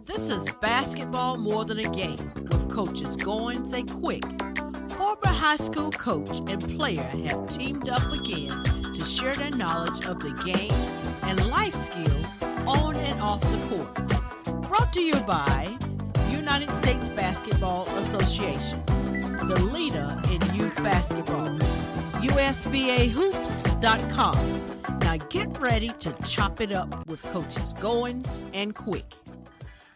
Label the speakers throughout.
Speaker 1: This is Basketball More Than a Game with coaches Goins and Quick. Former high school coach and player have teamed up again to share their knowledge of the game and life skills on and off the court. Brought to you by United States Basketball Association, the leader in youth basketball. USBAHoops.com. Now get ready to chop it up with coaches Goins and Quick.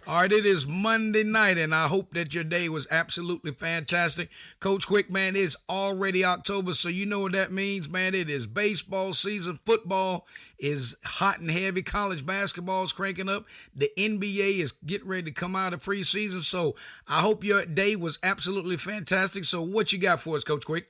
Speaker 2: All right, it is Monday night, and I hope that your day was absolutely fantastic. Coach Quick, man, it's already October, so you know what that means, man. It is baseball season. Football is hot and heavy. College basketball is cranking up. The NBA is getting ready to come out of preseason, so I hope your day was absolutely fantastic. So what you got for us, Coach Quick?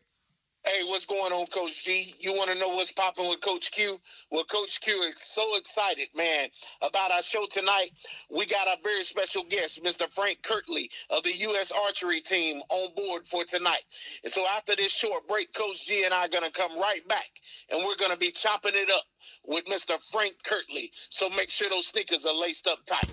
Speaker 3: Hey, what's going on, Coach G? You want to know what's popping with Coach Q? Well, Coach Q is so excited, man, about our show tonight. We got our very special guest, Mr. Frank Kirtley of the U.S. Archery team on board for tonight. And so after this short break, Coach G and I are going to come right back, and we're going to be chopping it up with Mr. Frank Kirtley. So make sure those sneakers are laced up tight.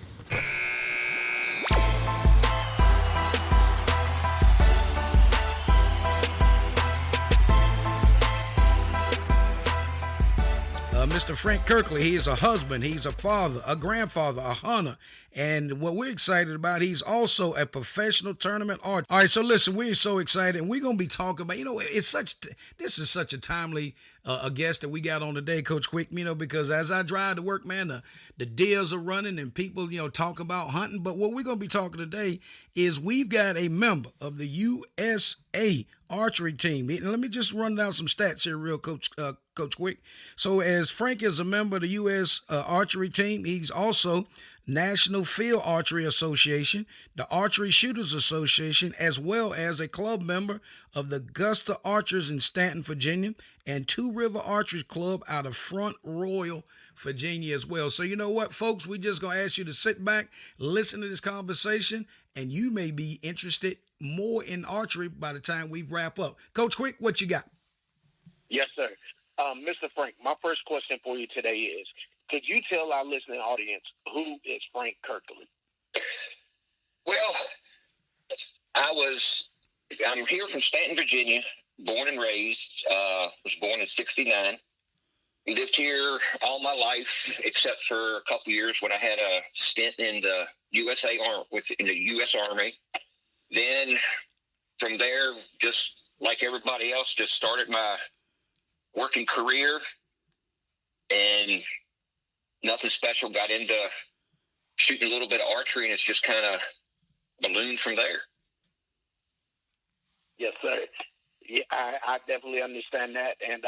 Speaker 2: Mr. Frank Kirtley, he is a husband, he's a father, a grandfather, a hunter, and what we're excited about, he's also a professional tournament archer. All right, so listen, we're so excited, and we're going to be talking about, this is such a timely a guest that we got on today, Coach Quick, because as I drive to work, man, the deers are running and people, talk about hunting, but what we're going to be talking today is we've got a member of the USA Archery team. Let me just run down some stats here real Coach Quick. So as Frank is a member of the U.S. Archery team, he's also National Field Archery Association, the Archery Shooters Association, as well as a club member of the Augusta Archers in Stanton, Virginia, and Two River Archery Club out of Front Royal, Virginia as well. So you know what, folks, we're just going to ask you to sit back, listen to this conversation, and you may be interested more in archery by the time we wrap up. Coach Quick, what you got?
Speaker 3: Yes, sir. Mr. Frank, my first question for you today is, could you tell our listening audience who is Frank Kirtley?
Speaker 4: Well, I'm here from Stanton, Virginia, born and raised, was born in 69. Lived here all my life, except for a couple years when I had a stint in the in the U.S. Army. Then from there, just like everybody else, just started my working career, and nothing special. Got into shooting a little bit of archery, and it's just kind of ballooned from there.
Speaker 3: Yes, sir. Yeah, I definitely understand that. And,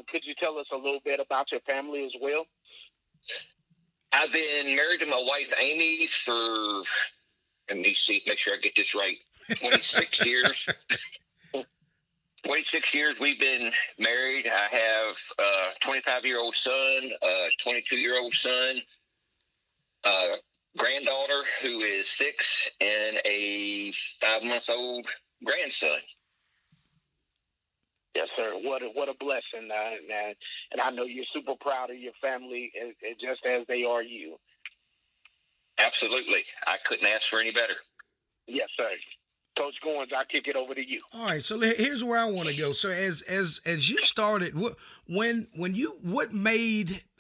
Speaker 3: could you tell us a little bit about your family as well?
Speaker 4: I've been married to my wife, Amy, for, let me see, make sure I get this right, 26 years. 26 years we've been married. I have a 25-year-old son, a 22-year-old son, a granddaughter who is 6, and a 5-month-old grandson.
Speaker 3: Yes, sir. What a blessing, and I know you're super proud of your family, just as they are you.
Speaker 4: Absolutely. I couldn't ask for any better. Yes, sir.
Speaker 3: Coach Goins, I'll kick it over to you.
Speaker 2: All right, so here's where I want to go. So as you started,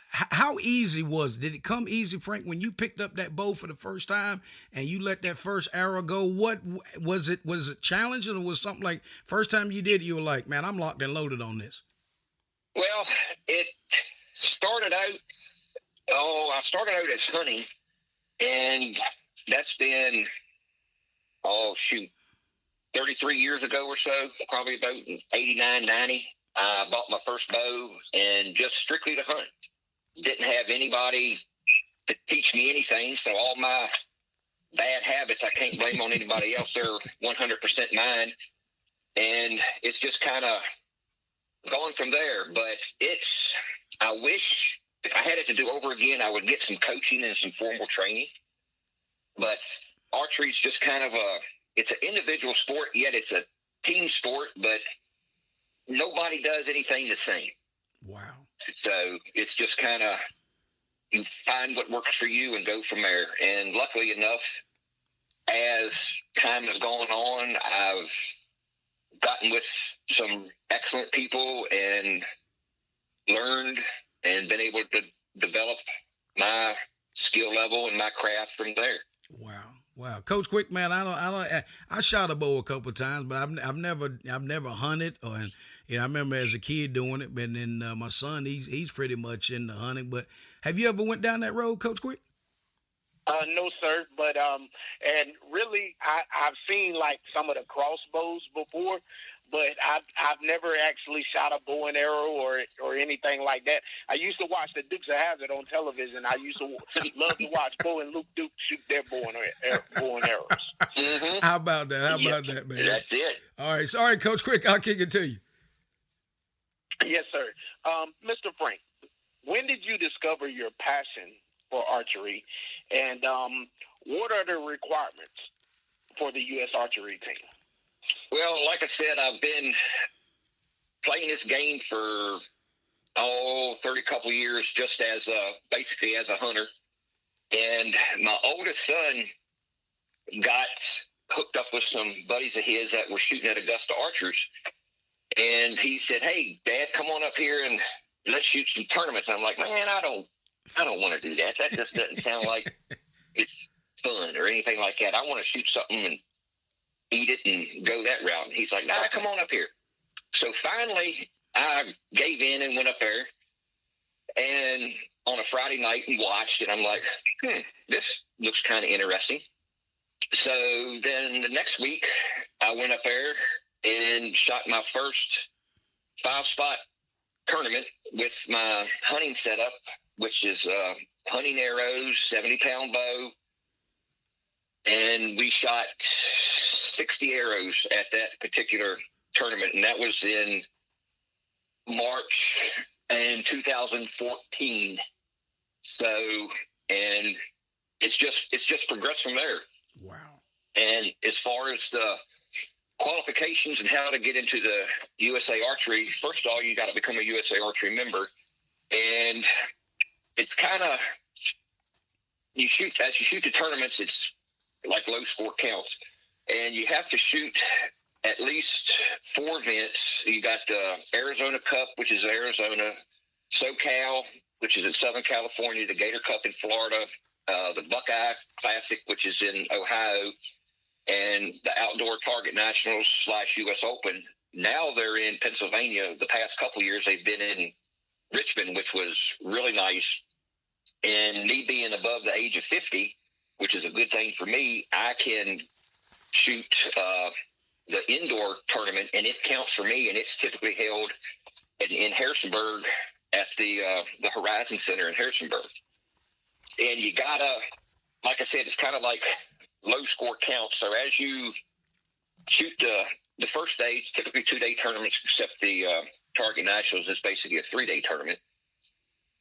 Speaker 2: how easy was it? Did it come easy, Frank, when you picked up that bow for the first time and you let that first arrow go? What was it? Was it challenging, or was something like first time you did it, you were like, man, I'm locked and loaded on this?
Speaker 4: Well, it started out, I started out as hunting, and that's been, 33 years ago or so, probably about 89, 90. I bought my first bow, and just strictly to hunt. Didn't have anybody to teach me anything, so all my bad habits I can't blame on anybody else. They're 100% mine, and it's just kind of going from there. But I wish if I had it to do over again, I would get some coaching and some formal training. But archery is just kind of it's an individual sport, yet it's a team sport, but nobody does anything the same.
Speaker 2: Wow.
Speaker 4: So it's just kind of, you find what works for you and go from there. And luckily enough, as time has gone on, I've gotten with some excellent people and learned and been able to develop my skill level and my craft from there.
Speaker 2: Wow, Coach Quick, man, I shot a bow a couple of times, but I've never hunted, or I remember as a kid doing it, but then my son, he's pretty much into hunting. But have you ever went down that road, Coach Quick?
Speaker 3: No, sir. But and really, I've seen like some of the crossbows before, but I've never actually shot a bow and arrow or anything like that. I used to watch the Dukes of Hazzard on television. I used to love to watch Bo and Luke Duke shoot their bow and arrows.
Speaker 4: Mm-hmm.
Speaker 2: How about that? How about that, man?
Speaker 4: That's it.
Speaker 2: All right, Coach Quick, I'll kick it to you.
Speaker 3: Yes, sir. Mr. Frank, when did you discover your passion for archery, and what are the requirements for the U.S. archery team?
Speaker 4: Well, like I said, I've been playing this game for 30 couple years, just as basically as a hunter. And my oldest son got hooked up with some buddies of his that were shooting at Augusta Archers, and he said, "Hey, Dad, come on up here and let's shoot some tournaments." I'm like, "Man, I don't want to do that. That just doesn't sound like it's fun or anything like that. I want to shoot something and eat it and go that route." And he's like, "Nah, come on up here." So finally, I gave in and went up there, and on a Friday night and watched, and I'm like, this looks kind of interesting. So then the next week, I went up there and shot my first 5-spot tournament with my hunting setup, which is hunting arrows, 70-pound bow, and we shot 60 arrows at that particular tournament, and that was in March in 2014. So, and it's just progressed from there.
Speaker 2: Wow.
Speaker 4: And as far as the qualifications and how to get into the USA Archery, first of all, you got to become a USA Archery member, and it's kind of as you shoot the tournaments, it's like low score counts, and you have to shoot at least 4 events. You got the Arizona Cup, which is Arizona, SoCal, which is in Southern California, the Gator Cup in Florida, the Buckeye Classic, which is in Ohio, and the Outdoor Target Nationals / US Open. Now they're in Pennsylvania. The past couple of years, they've been in Richmond, which was really nice. And me being above the age of 50, which is a good thing for me, I can shoot the indoor tournament, and it counts for me, and it's typically held in Harrisonburg at the Horizon Center in Harrisonburg. And you gotta, like I said, it's kind of like low score counts. So as you shoot the first day, it's typically 2-day tournaments, except the Target Nationals is basically a 3-day tournament.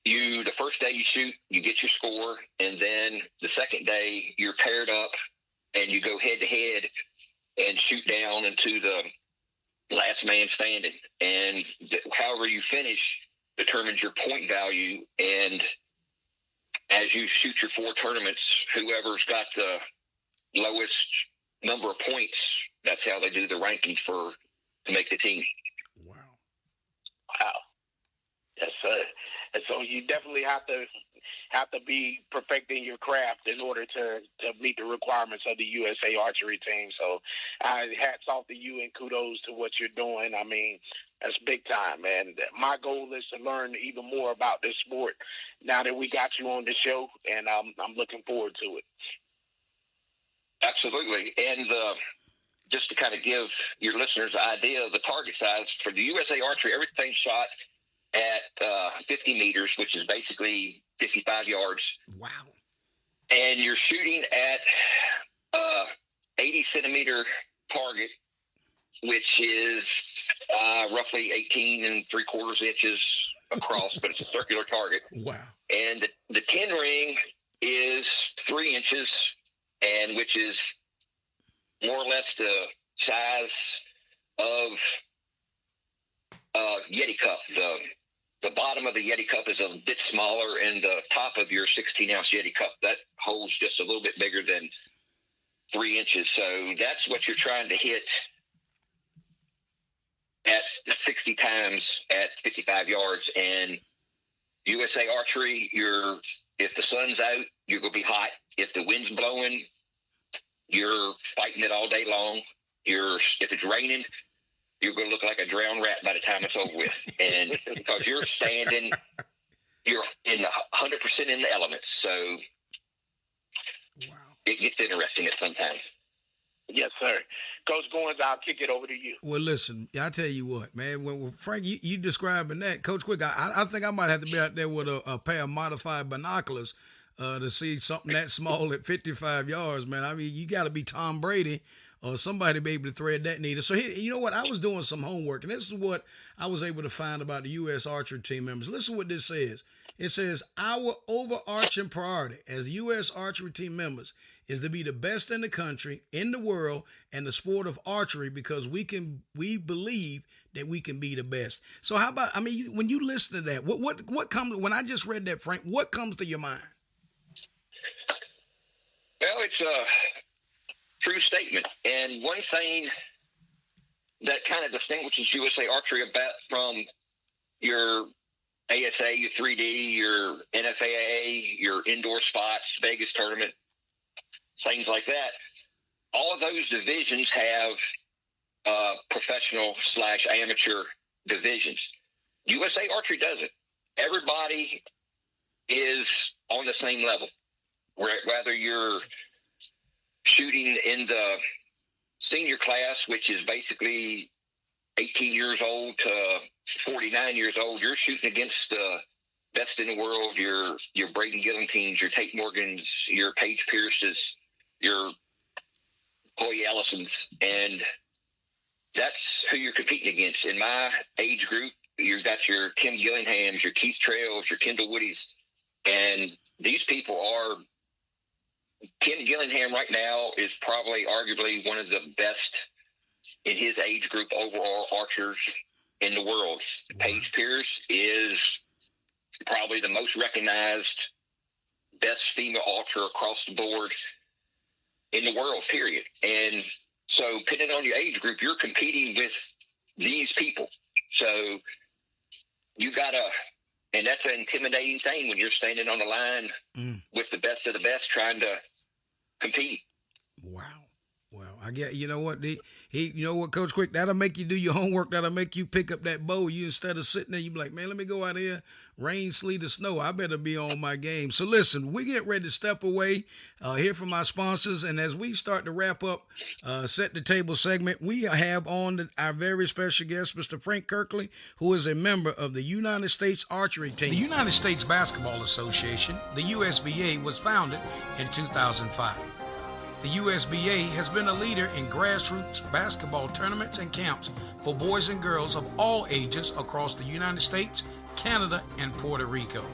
Speaker 4: The first day you shoot, you get your score, and then the second day you're paired up and you go head to head and shoot down into the last man standing. And however you finish determines your point value. And as you shoot your 4 tournaments, whoever's got the lowest number of points, that's how they do the ranking to make the team.
Speaker 2: Wow.
Speaker 3: Yes, sir. And so you definitely have to be perfecting your craft in order to meet the requirements of the USA Archery team. So hats off to you and kudos to what you're doing. I mean, that's big time, man. My goal is to learn even more about this sport now that we got you on the show, and I'm looking forward to it.
Speaker 4: Absolutely. And just to kind of give your listeners an idea of the target size, for the USA Archery, everything's shot at 50 meters, which is basically 55 yards.
Speaker 2: Wow.
Speaker 4: And you're shooting at 80-centimeter target, which is roughly 18 3/4 inches across, but it's a circular target.
Speaker 2: Wow. And
Speaker 4: the 10 ring is 3 inches, and which is more or less the size of Yeti Cup, the the bottom of the Yeti cup is a bit smaller, and the top of your 16-ounce Yeti cup, that holds just a little bit bigger than 3 inches. So that's what you're trying to hit at 60 times at 55 yards. And USA Archery, if the sun's out, you're going to be hot. If the wind's blowing, you're fighting it all day long. If it's raining, you're going to look like a drowned rat by the time it's over with. And because you're 100% in the elements. So
Speaker 2: wow.
Speaker 4: It gets interesting at some time.
Speaker 3: Yes, sir. Coach Goins, I'll kick it over to you.
Speaker 2: Well, listen, I tell you what, man. When Frank, you describing that, Coach Quick, I think I might have to be out there with a pair of modified binoculars to see something that small at 55 yards, man. I mean, you got to be Tom Brady or somebody be able to thread that needle. So, you know what? I was doing some homework, and this is what I was able to find about the U.S. Archery team members. Listen what this says. It says, our overarching priority as U.S. Archery team members is to be the best in the country, in the world, and the sport of archery because we believe that we can be the best. So how about, I mean, when you listen to that, what comes, when I just read that, Frank, what comes to your mind?
Speaker 4: Well, it's a true statement. And one thing that kind of distinguishes USA Archery from your ASA, your 3D, your NFAA, your indoor spots, Vegas tournament, things like that, all of those divisions have professional/amateur divisions. USA Archery doesn't. Everybody is on the same level. Whether you're shooting in the senior class, which is basically 18 years old to 49 years old, you're shooting against the best in the world. Your Braden Gillentines, your Tate Morgans, your Paige Pierces, your Chloe Ellisons, and that's who you're competing against. In my age group, you've got your Tim Gillinghams, your Keith Trails, your Kendall Woodies, and these people are – Tim Gillingham right now is probably arguably one of the best in his age group overall archers in the world. Paige Pierce is probably the most recognized best female archer across the board in the world, period. And so depending on your age group, you're competing with these people. So you got to, and that's an intimidating thing when you're standing on the line with the best of the best trying to compete.
Speaker 2: Wow. I get, you know what, you know what, Coach Quick, that'll make you do your homework. That'll make you pick up that bow. You, instead of sitting there, you be like, man, let me go out here, rain, sleet, or snow. I better be on my game. So listen, we get ready to step away, hear from our sponsors. And as we start to wrap up, set the table segment, we have on our very special guest, Mr. Frank Kirtley, who is a member of the United States Archery team. The United States Basketball Association, the USBA, was founded in 2005. The USBA has been a leader in grassroots basketball tournaments and camps for boys and girls of all ages across the United States, Canada, and Puerto Rico.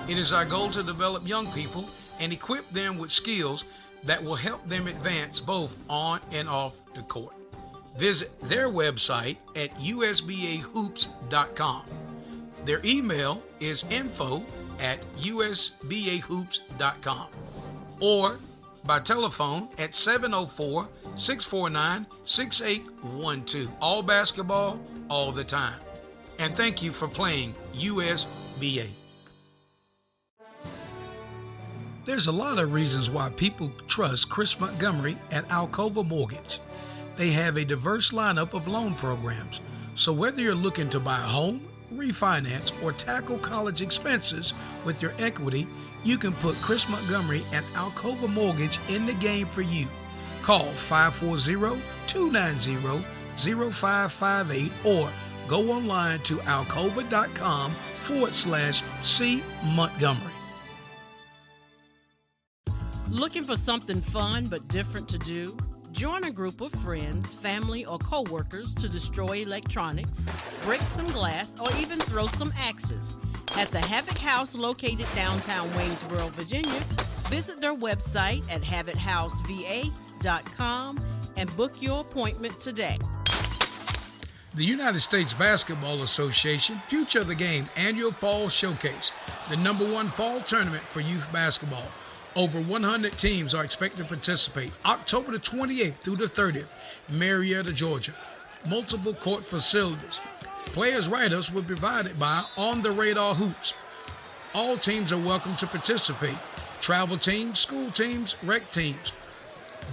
Speaker 2: It is our goal to develop young people and equip them with skills that will help them advance both on and off the court. Visit their website at usbahoops.com. Their email is info@usbahoops.com or by telephone at 704-649-6812. All basketball, all the time. And thank you for playing USBA. There's a lot of reasons why people trust Chris Montgomery at Alcova Mortgage. They have a diverse lineup of loan programs. So whether you're looking to buy a home, refinance, or tackle college expenses with your equity, you can put Chris Montgomery at Alcova Mortgage in the game for you. Call 540-290-0558 or go online to alcova.com/C Montgomery.
Speaker 1: Looking for something fun but different to do? Join a group of friends, family, or co-workers to destroy electronics, break some glass, or even throw some axes. At the Havoc House located downtown Waynesboro, Virginia, visit their website at habithouseva.com and book your appointment today.
Speaker 2: The United States Basketball Association Future of the Game Annual Fall Showcase, the #1 fall tournament for youth basketball. Over 100 teams are expected to participate October the 28th through the 30th, Marietta, Georgia. Multiple court facilities. Players' write-ups will be provided by On the Radar Hoops. All teams are welcome to participate. Travel teams, school teams, rec teams.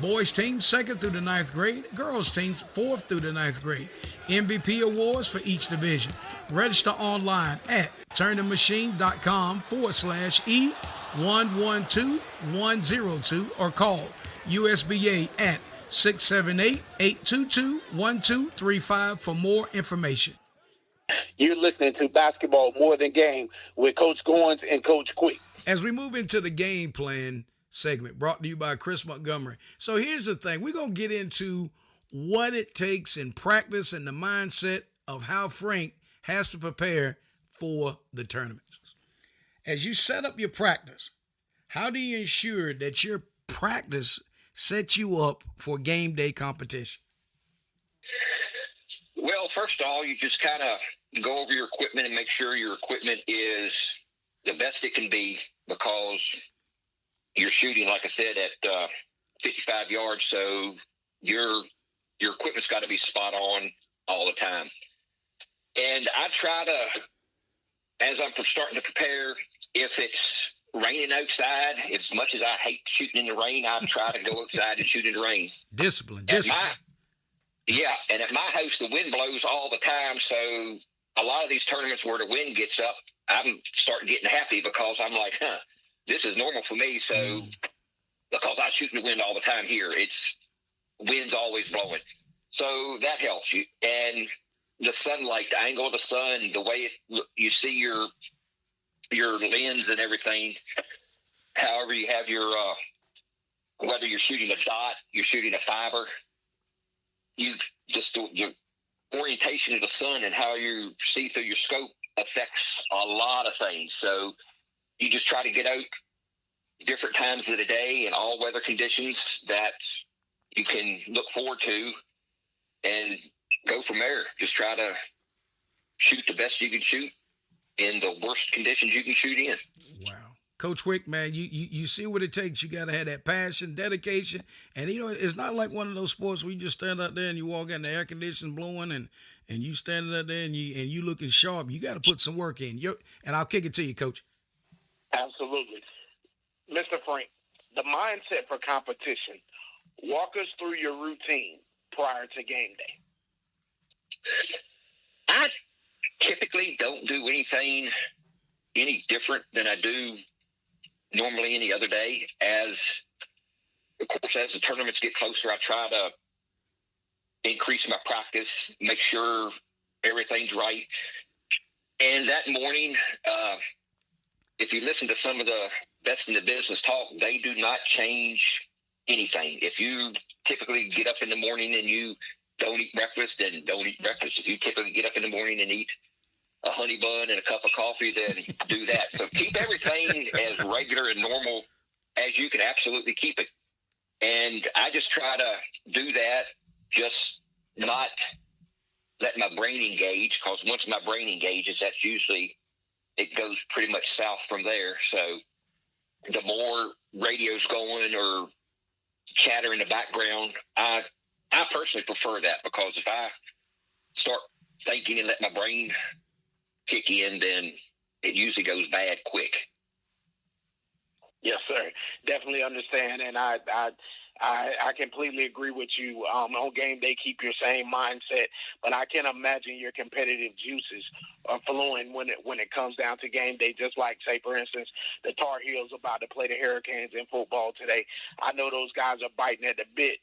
Speaker 2: Boys teams 2nd through the 9th grade, girls teams 4th through the 9th grade. MVP awards for each division. Register online at turninmachine.com/E112102 or call USBA at 678-822-1235 for more information.
Speaker 3: You're listening to Basketball More Than Game with Coach Goins and Coach Quick.
Speaker 2: As we move into the game plan segment brought to you by Chris Montgomery. So here's the thing. We're going to get into what it takes in practice and the mindset of how Frank has to prepare for the tournaments. As you set up your practice, how do you ensure that your practice sets you up for game day competition?
Speaker 4: Well, first of all, you just kind of go over your equipment and make sure your equipment is the best it can be, because you're shooting, like I said, at 55 yards, so your equipment's got to be spot on all the time. And I try to, as I'm starting to prepare, if it's raining outside, as much as I hate shooting in the rain, I try to go outside and shoot in the rain.
Speaker 2: Discipline.
Speaker 4: Yeah, and at my house, the wind blows all the time, so a lot of these tournaments where the wind gets up, I'm starting getting happy, because I'm like, this is normal for me. So because I shoot in the wind all the time here, wind's always blowing. So that helps you. And the sunlight, the angle of the sun, the way you see your lens and everything, however you have your, whether you're shooting a dot, you're shooting a fiber, your orientation of the sun and how you see through your scope affects a lot of things. So you just try to get out different times of the day and all weather conditions that you can look forward to and go from there. Just try to shoot the best you can shoot in the worst conditions you can shoot in.
Speaker 2: Wow. Coach Quick, man, you see what it takes. You got to have that passion, dedication. And, it's not like one of those sports where you just stand out there and you walk in, the air conditioning blowing and you standing out there and you looking sharp. You got to put some work in. And I'll kick it to you, Coach.
Speaker 5: Absolutely. Mr. Frank, the mindset for competition, walk us through your routine prior to game day.
Speaker 4: I typically don't do anything any different than I do normally any other day. As the tournaments get closer, I try to increase my practice, make sure everything's right. And that morning, if you listen to some of the best in the business talk, they do not change anything. If you typically get up in the morning and you don't eat breakfast, then don't eat breakfast. If you typically get up in the morning and eat a honey bun and a cup of coffee, then do that. So keep everything as regular and normal as you can absolutely keep it. And I just try to do that, just not let my brain engage, because once my brain engages, that's usually, it goes pretty much south from there. So the more radio's going or chatter in the background, I personally prefer that, because if I start thinking and let my brain kick in, then it usually goes bad quick.
Speaker 5: Yes, sir. Definitely understand, and I completely agree with you. On game day, keep your same mindset, but I can imagine your competitive juices are flowing when it comes down to game day. Just like, say, for instance, the Tar Heels about to play the Hurricanes in football today. I know those guys are biting at the bit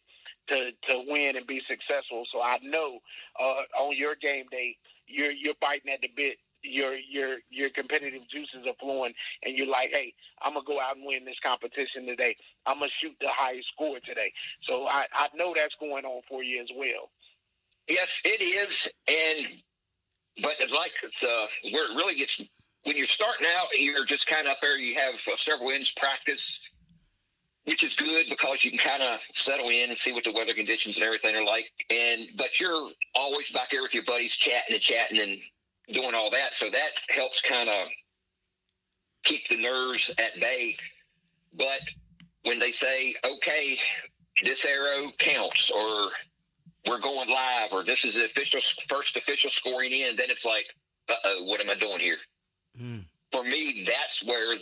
Speaker 5: to win and be successful. So I know on your game day, you're biting at the bit. Your competitive juices are flowing, and you're like, hey, I'm going to go out and win this competition today. I'm going to shoot the highest score today. So I know that's going on for you as well.
Speaker 4: Yes, it is. But like where it really gets, when you're starting out, you're just kind of up there, you have several ends practice. which is good because you can kind of settle in and see what the weather conditions and everything are like. But you're always back there with your buddies chatting and doing all that. So that helps kind of keep the nerves at bay. But when they say, okay, this arrow counts, or we're going live, or this is the first official scoring in, then it's like, uh-oh, what am I doing here? For me, that's where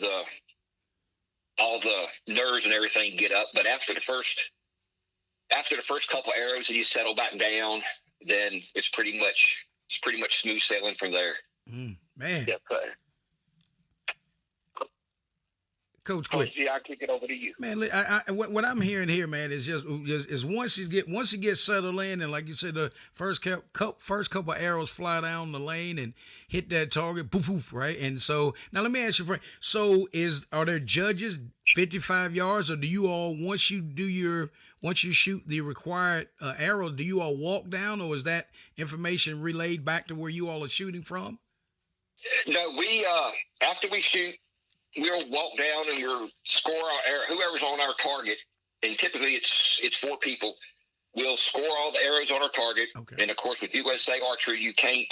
Speaker 4: all the nerves and everything get up. But after the first couple arrows and you settle back down, then it's pretty much smooth sailing from there.
Speaker 2: Man.
Speaker 5: Yes, sir.
Speaker 2: Coach Quick.
Speaker 5: I'll kick it over to you.
Speaker 2: Man, what I'm hearing here, man, is just once he gets settled in, and like you said, the first couple arrows fly down the lane and hit that target, poof, poof, right? And so now let me ask you, Frank. So are there judges 55 yards, or do you all once you shoot the required arrow, do you all walk down, or is that information relayed back to where you all are shooting from?
Speaker 4: No, we after we shoot, we'll walk down and we'll score our arrow. Whoever's on our target, and typically it's 4 people. We'll score all the arrows on our target. Okay. And of course, with USA Archery, you can't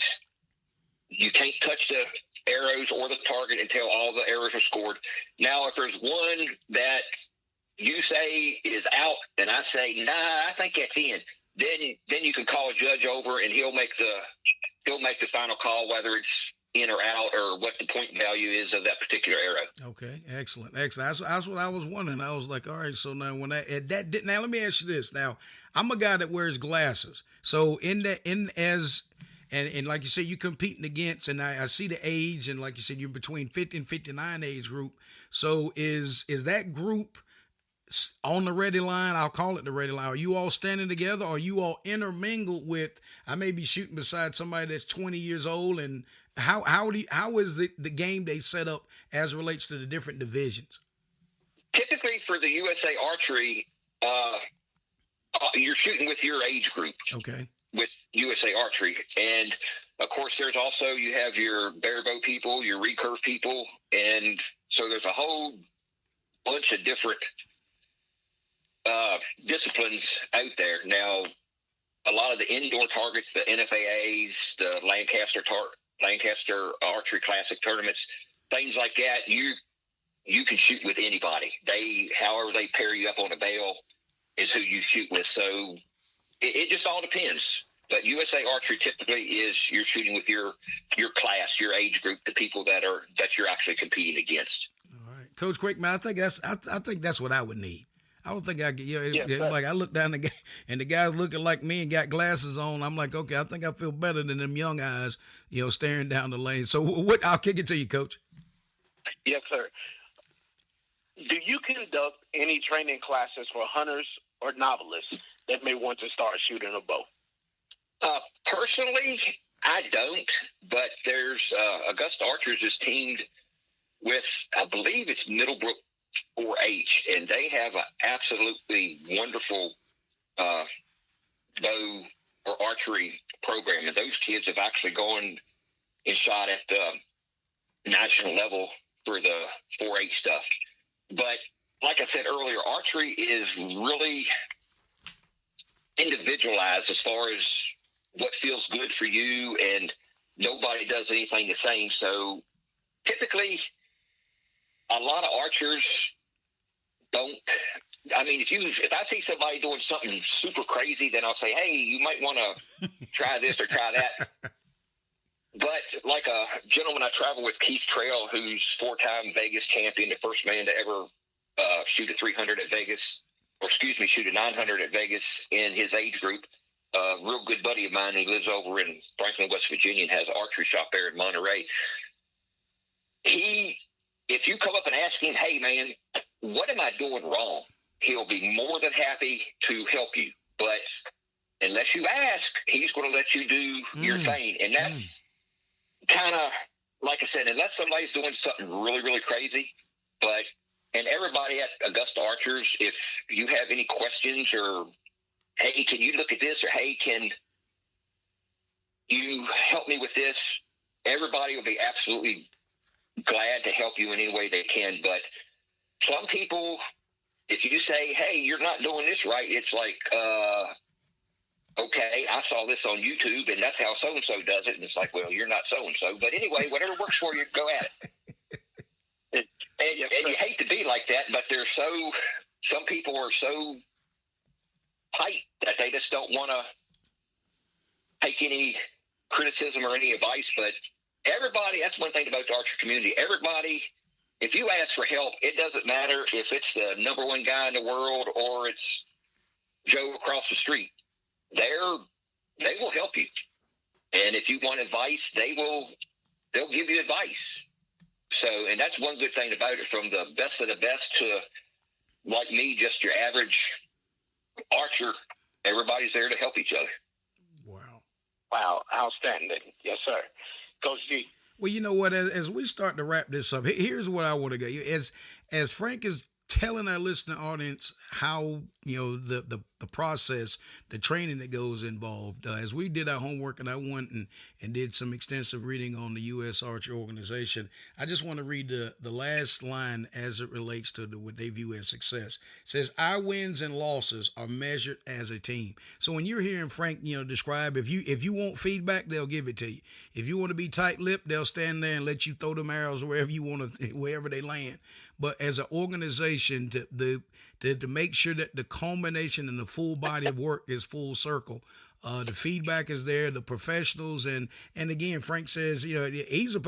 Speaker 4: touch the arrows or the target until all the arrows are scored. Now, if there's one that you say is out, and I say, nah, I think that's in, then you can call a judge over, and he'll make the final call whether it's in or out, or what the point value is of that particular arrow.
Speaker 2: Okay, excellent. That's what I was wondering. I was like, all right, so now when now let me ask you this. Now, I'm a guy that wears glasses, so and like you said, you're competing against, and I see the age, and like you said, you're between 50 and 59 age group. So is that group on the ready line? I'll call it the ready line. Are you all standing together? Or are you all intermingled with? I may be shooting beside somebody that's 20 years old, and how is the game day set up as it relates to the different divisions?
Speaker 4: Typically, for the USA Archery, you're shooting with your age group.
Speaker 2: Okay.
Speaker 4: With USA Archery, and of course, there's also you have your barebow people, your recurve people, and so there's a whole bunch of different disciplines out there. Now, a lot of the indoor targets, the NFAAs, the Lancaster Archery Classic tournaments, things like that, you can shoot with anybody. However they pair you up on a bail is who you shoot with. So it just all depends. But USA Archery typically is you're shooting with your class, your age group, the people that you're actually competing against.
Speaker 2: All right, Coach Quick, man, I think that's what I would need. I don't think I could. Like I look down and the guy's looking like me and got glasses on. I'm like, okay, I think I feel better than them young eyes, staring down the lane. So what? I'll kick it to you, Coach.
Speaker 5: Yes, sir. Do you conduct any training classes for hunters or novelists that may want to start shooting a bow?
Speaker 4: Personally, I don't. But there's Augusta Archers is teamed with, I believe it's Middlebrook 4-H, and they have an absolutely wonderful bow or archery program. And those kids have actually gone and shot at the national level for the 4-H stuff. But like I said earlier, archery is really individualized as far as what feels good for you, and nobody does anything the same. So typically, a lot of archers don't. I mean, if I see somebody doing something super crazy, then I'll say, hey, you might want to try this or try that. But like a gentleman I travel with, Keith Trail, who's 4-time Vegas champion, the first man to ever shoot a 300 at Vegas, shoot a 900 at Vegas in his age group. A real good buddy of mine, he lives over in Franklin, West Virginia, and has an archery shop there in Monterey. If you come up and ask him, hey, man, what am I doing wrong? He'll be more than happy to help you. But unless you ask, he's going to let you do your thing. And that's kind of, like I said, unless somebody's doing something really, really crazy. And everybody at Augusta Archers, if you have any questions or, hey, can you look at this? Or, hey, can you help me with this? Everybody will be absolutely glad to help you in any way they can. But some people, if you say, hey, you're not doing this right, it's like, okay, I saw this on YouTube, and that's how so-and-so does it. And it's like, well, you're not so-and-so. But anyway, whatever works for you, go at it. And you hate to be like that, but some people are so tight that they just don't want to take any criticism or any advice. But everybody, that's one thing about the archery community. Everybody, if you ask for help, it doesn't matter if it's the number one guy in the world or it's Joe across the street. They will help you. And if you want advice, they'll give you advice. So, and that's one good thing about it, from the best of the best to, like me, just your average archer. Everybody's there to help each other.
Speaker 5: Wow, outstanding. Yes, sir. Coach G.
Speaker 2: Well, you know what? As we start to wrap this up, here's what I want to get you. As Frank is telling our listening audience how, the process, the training that goes involved. As we did our homework, and I went and did some extensive reading on the U.S. Archery Organization, I just want to read the last line as it relates to what they view as success. It says, our wins and losses are measured as a team. So when you're hearing Frank, describe, if you want feedback, they'll give it to you. If you want to be tight-lipped, they'll stand there and let you throw them arrows wherever they land. But as an organization, to make sure that the culmination and the full body of work is full circle, the feedback is there, the professionals, and again, Frank says, he's a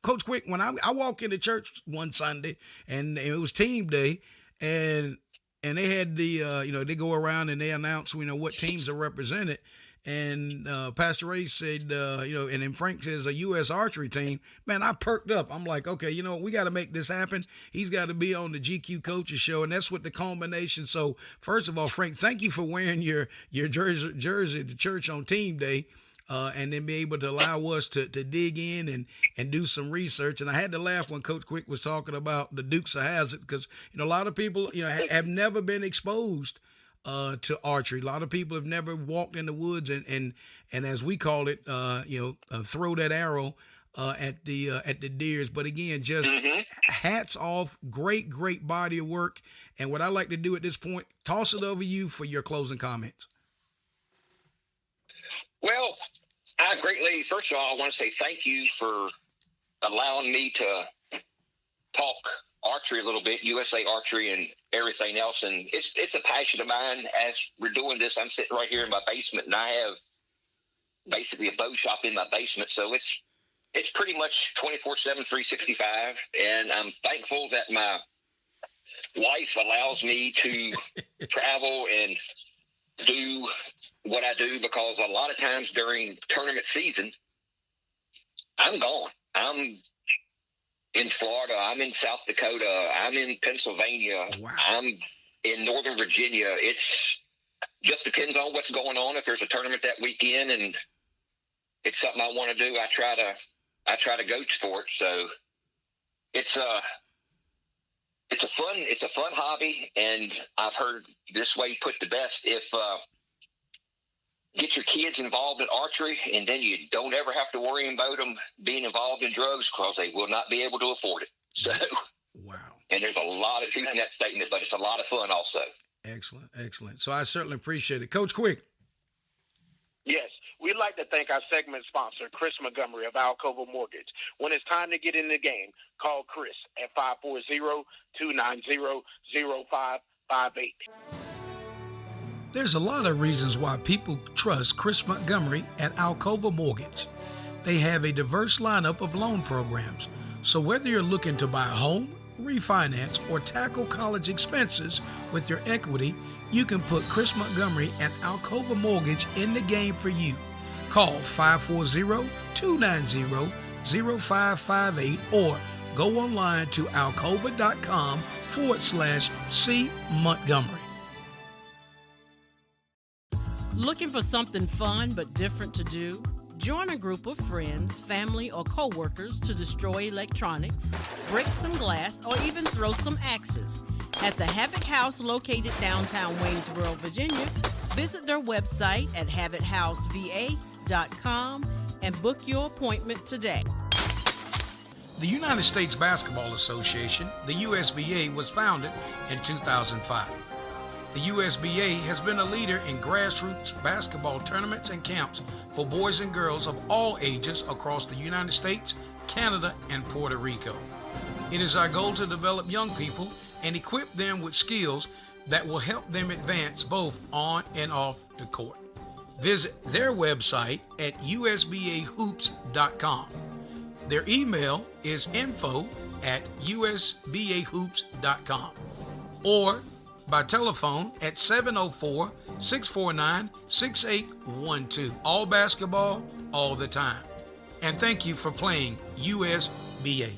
Speaker 2: Coach Quick. When I walk into church one Sunday, and it was team day, and they had they go around and they announce what teams are represented. And Pastor Ray said, and then Frank says a U.S. archery team. Man, I perked up. I'm like, okay, we got to make this happen. He's got to be on the GQ Coaches Show, and that's what the culmination. So, first of all, Frank, thank you for wearing your jersey to church on team day, and then be able to allow us to dig in and do some research. And I had to laugh when Coach Quick was talking about the Dukes of Hazzard, because a lot of people have never been exposed to archery. A lot of people have never walked in the woods and as we call it, throw that arrow at the deers. But again, just hats off, great body of work. And what I like to do at this point, toss it over to you for your closing comments.
Speaker 4: Well, first of all, I want to say thank you for allowing me to talk archery a little bit, USA Archery and everything else. And it's a passion of mine. As we're doing this, I'm sitting right here in my basement, and I have basically a bow shop in my basement. So it's pretty much 24/7, 365. And I'm thankful that my wife allows me to travel and do what I do, because a lot of times during tournament season, I'm gone. I'm in Florida, I'm in South Dakota, I'm in Pennsylvania, wow. I'm in Northern Virginia. It's just depends on what's going on. If there's a tournament that weekend and it's something I want to do, I try to go for it. So it's a fun hobby, and I've heard this way put the best: if get your kids involved in archery, and then you don't ever have to worry about them being involved in drugs, because they will not be able to afford it. So,
Speaker 2: wow.
Speaker 4: And there's a lot of truth in that statement, but it's a lot of fun also.
Speaker 2: Excellent. So I certainly appreciate it. Coach Quick.
Speaker 5: Yes, we'd like to thank our segment sponsor, Chris Montgomery of Alcova Mortgage. When it's time to get in the game, call Chris at 540-290-0558.
Speaker 2: There's a lot of reasons why people trust Chris Montgomery at Alcova Mortgage. They have a diverse lineup of loan programs. So whether you're looking to buy a home, refinance, or tackle college expenses with your equity, you can put Chris Montgomery at Alcova Mortgage in the game for you. Call 540-290-0558 or go online to alcova.com/C Montgomery.
Speaker 1: Looking for something fun but different to do? Join a group of friends, family, or co-workers to destroy electronics, break some glass, or even throw some axes. At the Havoc House located downtown Waynesboro, Virginia, visit their website at havochouseva.com and book your appointment today.
Speaker 2: The United States Basketball Association, the USBA, was founded in 2005. The USBA has been a leader in grassroots basketball tournaments and camps for boys and girls of all ages across the United States, Canada, and Puerto Rico. It is our goal to develop young people and equip them with skills that will help them advance both on and off the court. Visit their website at usbahoops.com. Their email is info@usbahoops.com or by telephone at 704-649-6812. All basketball, all the time. And thank you for playing USBA.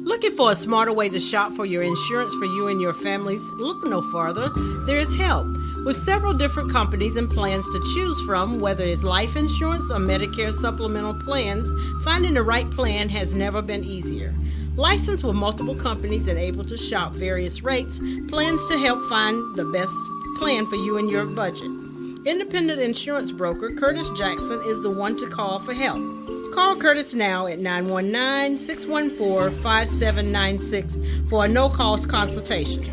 Speaker 1: Looking for a smarter way to shop for your insurance for you and your families? Look no farther. There is help. With several different companies and plans to choose from, whether it's life insurance or Medicare supplemental plans, finding the right plan has never been easier. Licensed with multiple companies and able to shop various rates, plans to help find the best plan for you and your budget. Independent insurance broker Curtis Jackson is the one to call for help. Call Curtis now at 919-614-5796 for a no-cost consultation.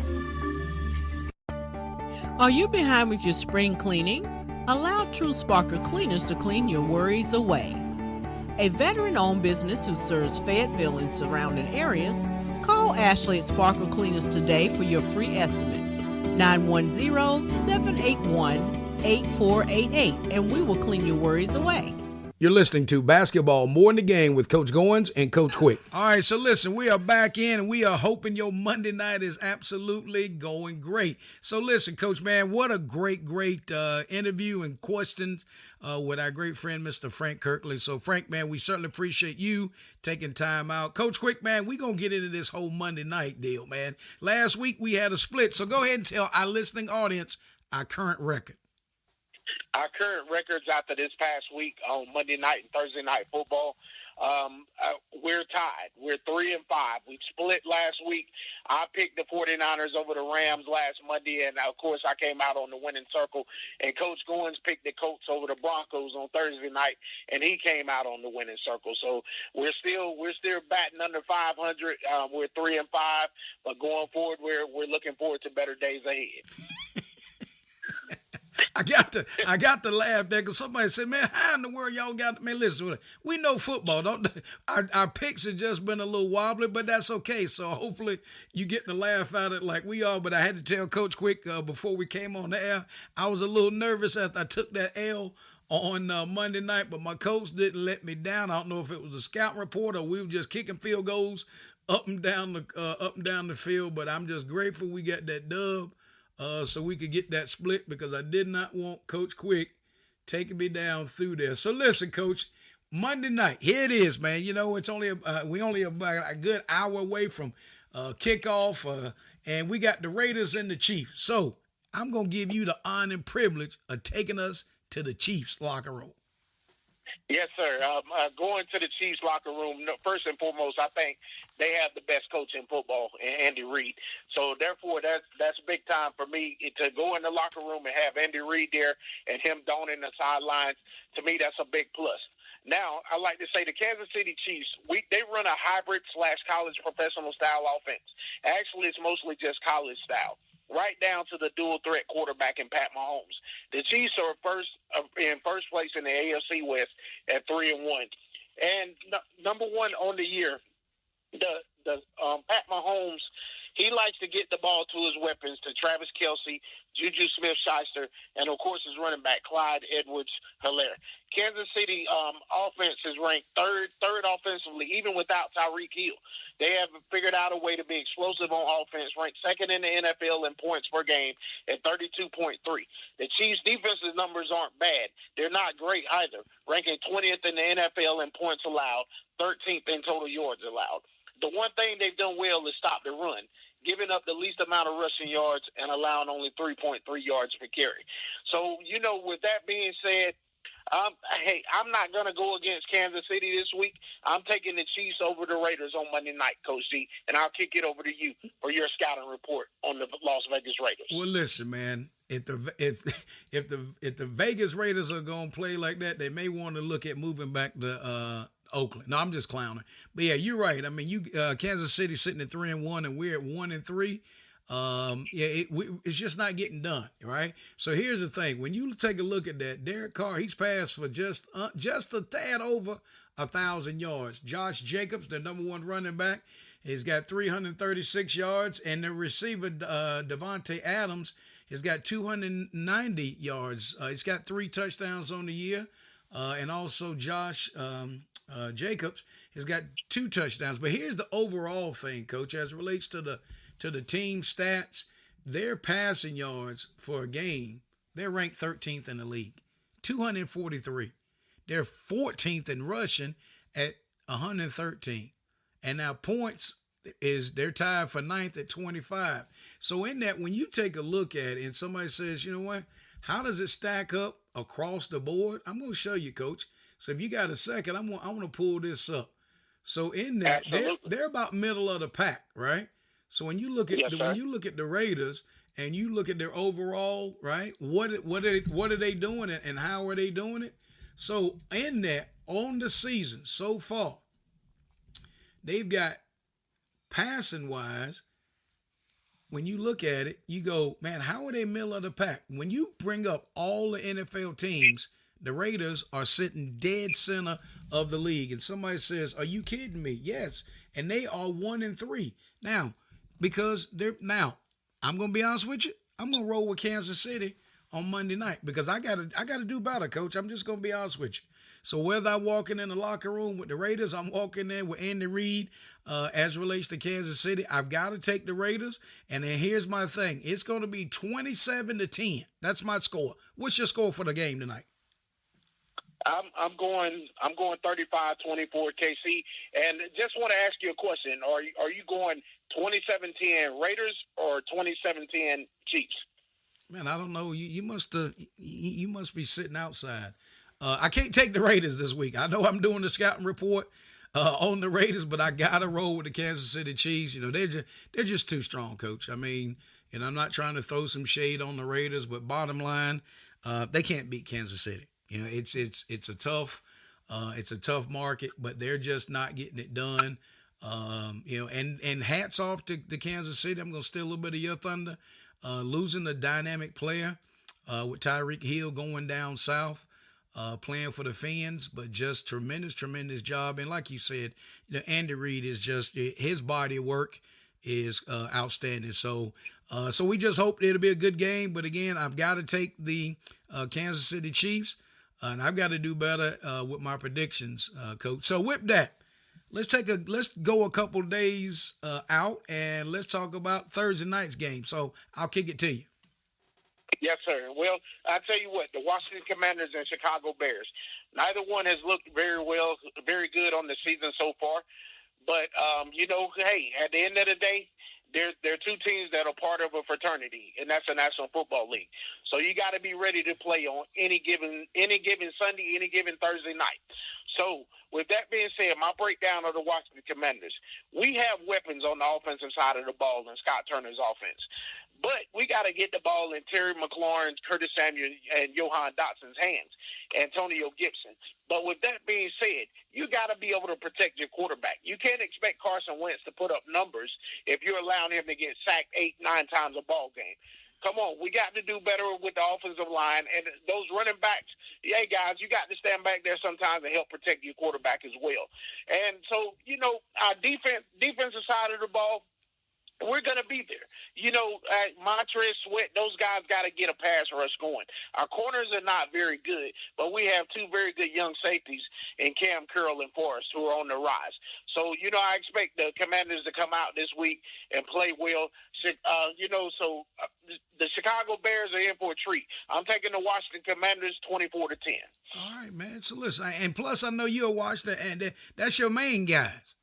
Speaker 1: Are you behind with your spring cleaning? Allow True Sparkle Cleaners to clean your worries away. A veteran-owned business who serves Fayetteville and surrounding areas, call Ashley at Sparkle Cleaners today for your free estimate. 910-781-8488, and we will clean your worries away.
Speaker 2: You're listening to Basketball More in the Game with Coach Goins and Coach Quick. All right, so listen, we are back in, and we are hoping your Monday night is absolutely going great. So listen, Coach, man, what a great interview and questions with our great friend, Mr. Frank Kirtley. So, Frank, man, we certainly appreciate you taking time out. Coach Quick, man, we're going to get into this whole Monday night deal, man. Last week we had a split, so go ahead and tell our listening audience our current record.
Speaker 5: Our current records after this past week on Monday night and Thursday night football, we're tied. We're 3-5. We split last week. I picked the 49ers over the Rams last Monday, and of course I came out on the winning circle. And Coach Goins picked the Colts over the Broncos on Thursday night, and he came out on the winning circle. So we're still batting under 500. We're 3-5, but going forward, we're looking forward to better days ahead.
Speaker 2: I got to laugh there because somebody said, man, how in the world y'all got, man, listen, we know football. Our picks have just been a little wobbly, but that's okay. So hopefully you get to laugh at it like we are. But I had to tell Coach Quick before we came on the air, I was a little nervous after I took that L on Monday night, but my coach didn't let me down. I don't know if it was a scout report or we were just kicking field goals up and down the field, but I'm just grateful we got that dub. So we could get that split because I did not want Coach Quick taking me down through there. So listen, Coach, Monday night, here it is, man. You know, it's only we only about a good hour away from kickoff, and we got the Raiders and the Chiefs. So I'm gonna give you the honor and privilege of taking us to the Chiefs locker room.
Speaker 5: Yes, sir. Going to the Chiefs locker room, first and foremost, I think they have the best coach in football, Andy Reid. So, therefore, that's big time for me to go in the locker room and have Andy Reid there and him donning the sidelines. To me, that's a big plus. Now, I like to say the Kansas City Chiefs, they run a hybrid/college professional style offense. Actually, it's mostly just college style, right down to the dual threat quarterback in Pat Mahomes. The Chiefs are in first place in the AFC West at 3-1. And number one on the year, Pat Mahomes, he likes to get the ball to his weapons, to Travis Kelce, Juju Smith-Schuster, and, of course, his running back, Clyde Edwards-Helaire. Kansas City offense is ranked third offensively, even without Tyreek Hill. They have figured out a way to be explosive on offense, ranked second in the NFL in points per game at 32.3. The Chiefs' defensive numbers aren't bad. They're not great either, ranking 20th in the NFL in points allowed, 13th in total yards allowed. The one thing they've done well is stop the run, giving up the least amount of rushing yards and allowing only 3.3 yards per carry. So, with that being said, I'm not going to go against Kansas City this week. I'm taking the Chiefs over the Raiders on Monday night, Coach G, and I'll kick it over to you for your scouting report on the Las Vegas Raiders.
Speaker 2: Well, listen, man, if the Vegas Raiders are gonna play like that, they may want to look at moving back to Oakland. No, I'm just clowning. But yeah, you're right. I mean, Kansas City sitting at 3-1, and we're at 1-3. It's just not getting done, right? So here's the thing: when you take a look at that, Derek Carr, he's passed for just a tad over 1,000 yards. Josh Jacobs, the number one running back, he's got 336 yards, and the receiver Devontae Adams has got 290 yards. He's got 3 touchdowns on the year, and also Josh Jacobs has got 2 touchdowns. But here's the overall thing, Coach, as it relates to the team stats. Their passing yards for a game, they're ranked 13th in the league, 243. They're 14th in rushing at 113. And now points they're tied for 9th at 25. So in that, when you take a look at it and somebody says, you know what, how does it stack up across the board? I'm going to show you, Coach. So if you got a second, I want to pull this up. So in that, they're about middle of the pack, right? So when you look at the Raiders and you look at their overall, right, what are they doing and how are they doing it? So in that, on the season so far, they've got passing wise. When you look at it, you go, man, how are they middle of the pack? When you bring up all the NFL teams, the Raiders are sitting dead center of the league. And somebody says, are you kidding me? Yes. And they are 1-3. Now, because I'm going to be honest with you. I'm going to roll with Kansas City on Monday night because I got to do better, Coach. I'm just going to be honest with you. So whether I'm walking in the locker room with the Raiders, I'm walking there with Andy Reid as it relates to Kansas City, I've got to take the Raiders. And then here's my thing. It's going to be 27-10. That's my score. What's your score for the game tonight?
Speaker 5: I'm going 35-24 KC, and just want to ask you a question. Are you going 27-10 Raiders or 27-10 Chiefs?
Speaker 2: Man, I don't know. You must be sitting outside. I can't take the Raiders this week. I know I'm doing the scouting report on the Raiders, but I gotta roll with the Kansas City Chiefs. You know, they're just too strong, Coach. I mean, and I'm not trying to throw some shade on the Raiders, but bottom line, they can't beat Kansas City. You know, it's a tough market, but they're just not getting it done. You know, and hats off to Kansas City. I'm gonna steal a little bit of your thunder. Losing a dynamic player with Tyreek Hill going down south, playing for the fans, but just tremendous job. And like you said, you know, Andy Reid is just, his body of work is outstanding. So we just hope it'll be a good game. But again, I've got to take the Kansas City Chiefs, and I've got to do better with my predictions, Coach. So with that, let's go a couple days out, and let's talk about Thursday night's game. So I'll kick it to you.
Speaker 5: Yes, sir. Well, I tell you what, the Washington Commanders and Chicago Bears, neither one has looked very good on the season so far. But, you know, hey, at the end of the day, there are two teams that are part of a fraternity, and that's the National Football League. So you got to be ready to play on any given Sunday, any given Thursday night. So with that being said, my breakdown of the Washington Commanders, we have weapons on the offensive side of the ball in Scott Turner's offense. But we got to get the ball in Terry McLaurin's, Curtis Samuel, and Johan Dotson's hands, Antonio Gibson. But with that being said, you got to be able to protect your quarterback. You can't expect Carson Wentz to put up numbers if you're allowing him to get sacked 8-9 times a ball game. Come on, we got to do better with the offensive line. And those running backs, hey, guys, you got to stand back there sometimes and help protect your quarterback as well. And so, you know, our defensive side of the ball, we're going to be there. You know, Montrez Sweat, those guys got to get a pass rush going. Our corners are not very good, but we have two very good young safeties in Cam Curl and Forrest who are on the rise. So, you know, I expect the Commanders to come out this week and play well. You know, so the Chicago Bears are in for a treat. I'm taking the Washington Commanders 24-10.
Speaker 2: All right, man. So listen, and plus I know you're a Washington, and that's your main guys.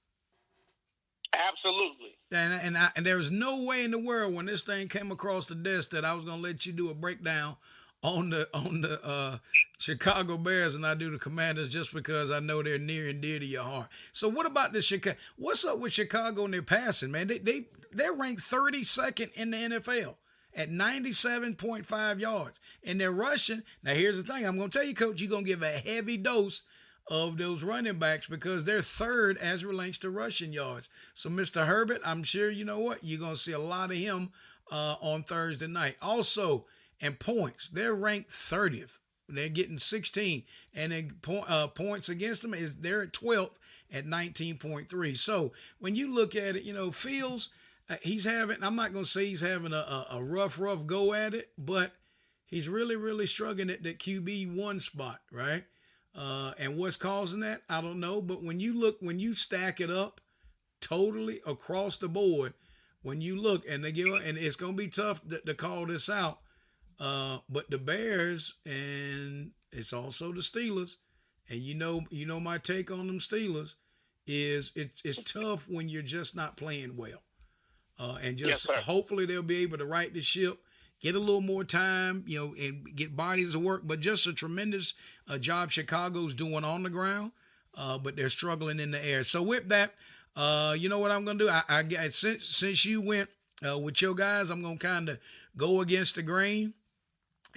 Speaker 5: Absolutely.
Speaker 2: And there was no way in the world when this thing came across the desk that I was gonna let you do a breakdown on the Chicago Bears and I do the Commanders just because I know they're near and dear to your heart. So what about the Chicago? What's up with Chicago and their passing, man? They're ranked 32nd in the NFL. at 97.5 yards. And they're rushing. Now, here's the thing. I'm going to tell you, Coach, you're going to give a heavy dose of those running backs because they're third as it relates to rushing yards. So, Mr. Herbert, I'm sure you know what? You're going to see a lot of him on Thursday night. Also, in points, they're ranked 30th. They're getting 16. And then points against them, they're at 12th at 19.3. So, when you look at it, Fields, he's having, I'm not going to say he's having a rough go at it, but he's really, really struggling at that QB1 spot, right? And what's causing that, I don't know. But when you stack it up totally across the board, when you look and and it's going to be tough to call this out. But the Bears, and it's also the Steelers, and you know my take on them Steelers is it's tough when you're just not playing well. And just hopefully they'll be able to right the ship, get a little more time, and get bodies to work. But just a tremendous job Chicago's doing on the ground, but they're struggling in the air. So with that, you know what I'm going to do? I since you went with your guys, I'm going to kind of go against the grain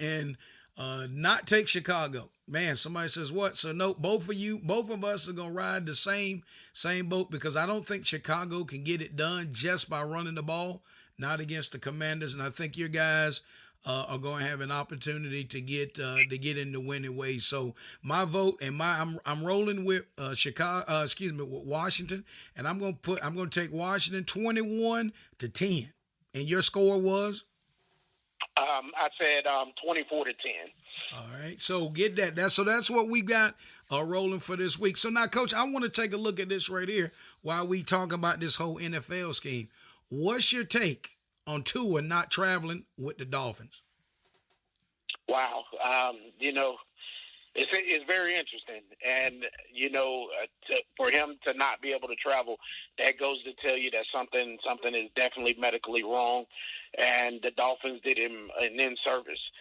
Speaker 2: and not take Chicago. Man, somebody says what? So no, both of us are going to ride the same boat because I don't think Chicago can get it done just by running the ball, not against the Commanders. And I think your guys are going to have an opportunity to get in the winning ways. So my vote and I'm rolling with with Washington, and I'm going to take Washington 21-10. And your score was?
Speaker 5: I said 24-10.
Speaker 2: All right, so get that. That's what we got rolling for this week. So now, Coach, I want to take a look at this right here while we talk about this whole NFL scheme. What's your take on Tua not traveling with the Dolphins?
Speaker 5: Wow, it's very interesting, and for him to not be able to travel, that goes to tell you that something is definitely medically wrong, and the Dolphins did him an in-service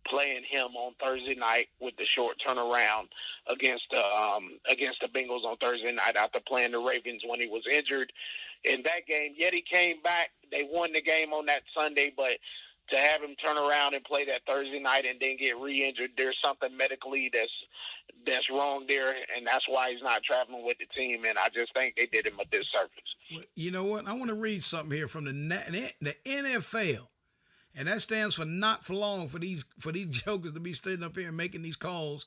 Speaker 5: playing him on Thursday night with the short turnaround against the Bengals on Thursday night after playing the Ravens when he was injured in that game. Yet he came back. They won the game on that Sunday, but to have him turn around and play that Thursday night and then get re-injured, there's something medically that's wrong there, and that's why he's not traveling with the team, and I just think they did him a disservice.
Speaker 2: Well, you know what? I want to read something here from the NFL, and that stands for not for long for these jokers to be standing up here and making these calls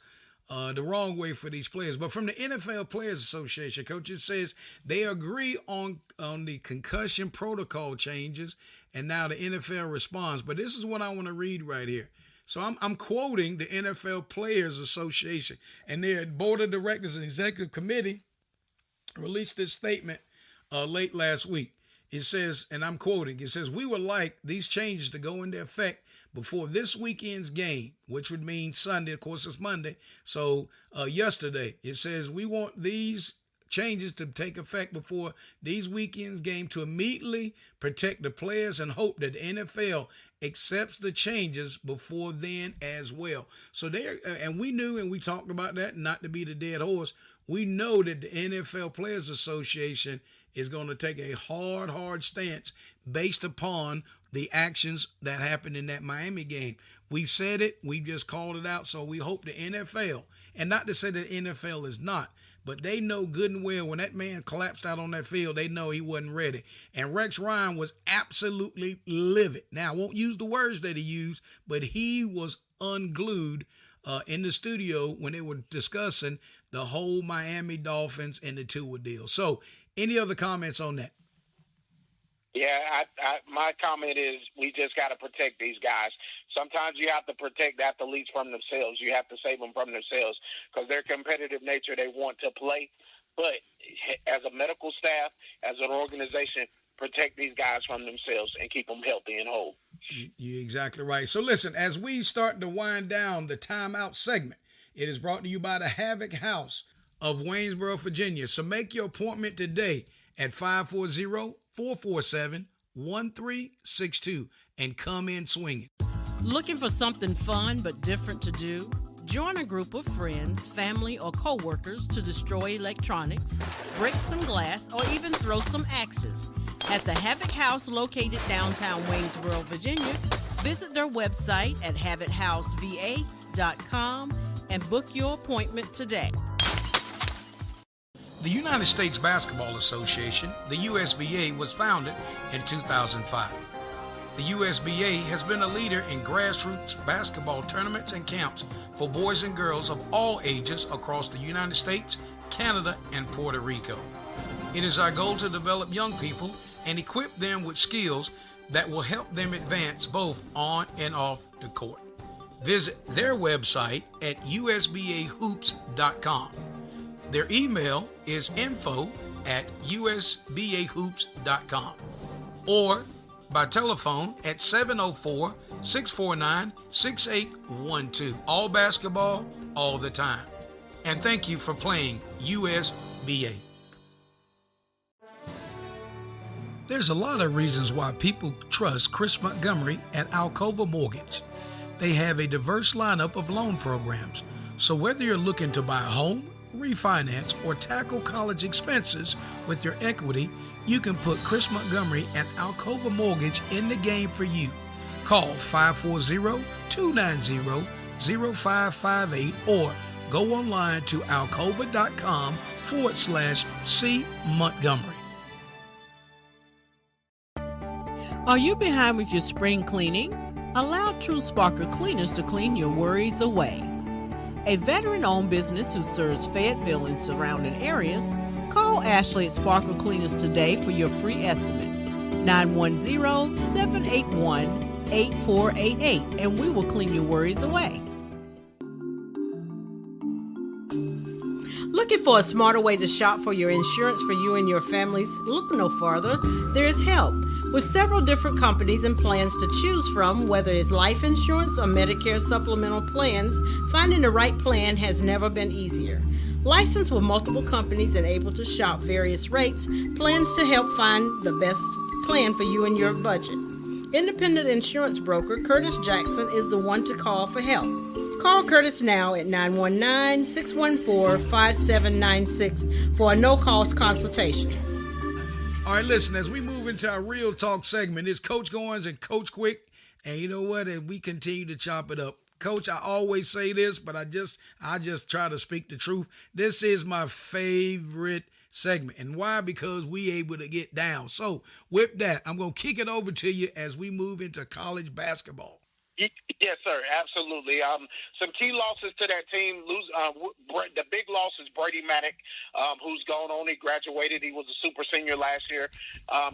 Speaker 2: the wrong way for these players. But from the NFL Players Association, Coach, it says they agree on the concussion protocol changes, and now the NFL responds. But this is what I want to read right here. So I'm quoting the NFL Players Association, and their board of directors and executive committee released this statement late last week. It says, and I'm quoting, it says, "We would like these changes to go into effect before this weekend's game," which would mean Sunday. Of course, it's Monday. So yesterday, it says, "We want these changes to take effect before these weekend's game to immediately protect the players and hope that the NFL accepts the changes before then as well." So and we knew, and we talked about that, not to be the dead horse. We know that the NFL Players Association is going to take a hard stance based upon the actions that happened in that Miami game. We've said it. We've just called it out. So we hope the NFL, and not to say that NFL is not, but they know good and well when that man collapsed out on that field, they know he wasn't ready. And Rex Ryan was absolutely livid. Now, I won't use the words that he used, but he was unglued in the studio when they were discussing the whole Miami Dolphins and the Tua deal. So, any other comments on that?
Speaker 5: Yeah, my comment is we just got to protect these guys. Sometimes you have to protect athletes from themselves. You have to save them from themselves because their competitive nature, they want to play. But as a medical staff, as an organization, protect these guys from themselves and keep them healthy and whole.
Speaker 2: You're exactly right. So listen, as we start to wind down the timeout segment, it is brought to you by the Havoc House of Waynesboro, Virginia. So make your appointment today at 540-447-1362 and come in swinging.
Speaker 1: Looking for something fun but different to do? Join a group of friends, family, or coworkers to destroy electronics, break some glass, or even throw some axes. At the Havoc House located downtown Waynesboro, Virginia, Visit their website at habithouseva.com and book your appointment today.
Speaker 2: The United States Basketball Association, the USBA, was founded in 2005. The USBA has been a leader in grassroots basketball tournaments and camps for boys and girls of all ages across the United States, Canada, and Puerto Rico. It is our goal to develop young people and equip them with skills that will help them advance both on and off the court. Visit their website at usbahoops.com. Their email is info@usbahoops.com or by telephone at 704-649-6812. All basketball, all the time. And thank you for playing USBA. There's a lot of reasons why people trust Chris Montgomery at Alcova Mortgage. They have a diverse lineup of loan programs. So whether you're looking to buy a home, refinance, or tackle college expenses with your equity, you can put Chris Montgomery at Alcova Mortgage in the game for you. Call 540-290-0558 or go online to alcova.com/C Montgomery.
Speaker 1: Are you behind with your spring cleaning? Allow True Sparkle Cleaners to clean your worries away. A veteran-owned business who serves Fayetteville and surrounding areas, call Ashley at Sparkle Cleaners today for your free estimate. 910-781-8488, and we will clean your worries away. Looking for a smarter way to shop for your insurance for you and your families? Look no farther. There is help. With several different companies and plans to choose from, whether it's life insurance or Medicare supplemental plans, finding the right plan has never been easier. Licensed with multiple companies and able to shop various rates, plans to help find the best plan for you and your budget. Independent insurance broker Curtis Jackson is the one to call for help. Call Curtis now at 919-614-5796 for a no-cost consultation.
Speaker 2: All right, listen, as we move into our Real Talk segment, it's Coach Goins and Coach Quick. And you know what? And we continue to chop it up. Coach, I always say this, but I just try to speak the truth. This is my favorite segment. And why? Because we able to get down. So with that, I'm going to kick it over to you as we move into college basketball.
Speaker 5: Yes, sir. Absolutely. Some key losses to that team. The big loss is Brady Manick, who's gone on. He graduated. He was a super senior last year.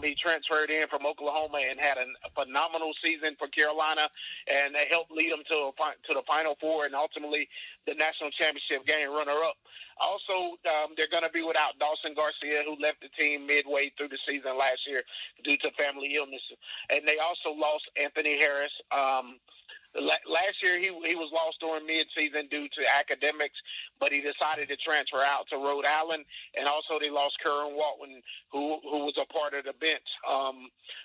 Speaker 5: He transferred in from Oklahoma and had a phenomenal season for Carolina, and they helped lead them to the Final Four and ultimately the national championship game runner-up. Also, they're going to be without Dawson Garcia, who left the team midway through the season last year due to family illness. And they also lost Anthony Harris. Last year, he was lost during mid-season due to academics, but he decided to transfer out to Rhode Island. And also they lost Curran Walton, who was a part of the bench,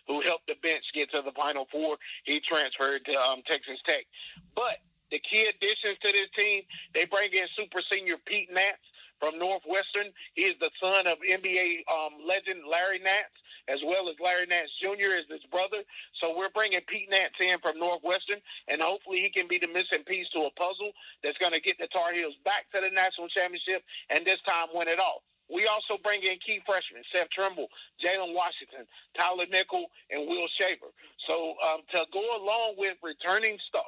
Speaker 5: who helped the bench get to the Final Four. He transferred to Texas Tech. But the key additions to this team, they bring in super senior Pete Nance from Northwestern. He is the son of NBA legend Larry Nance, as well as Larry Nance Jr. is his brother. So we're bringing Pete Nance in from Northwestern, and hopefully he can be the missing piece to a puzzle that's going to get the Tar Heels back to the national championship and this time win it all. We also bring in key freshmen, Seth Trimble, Jalen Washington, Tyler Nickel, and Will Shaver. So to go along with returning 4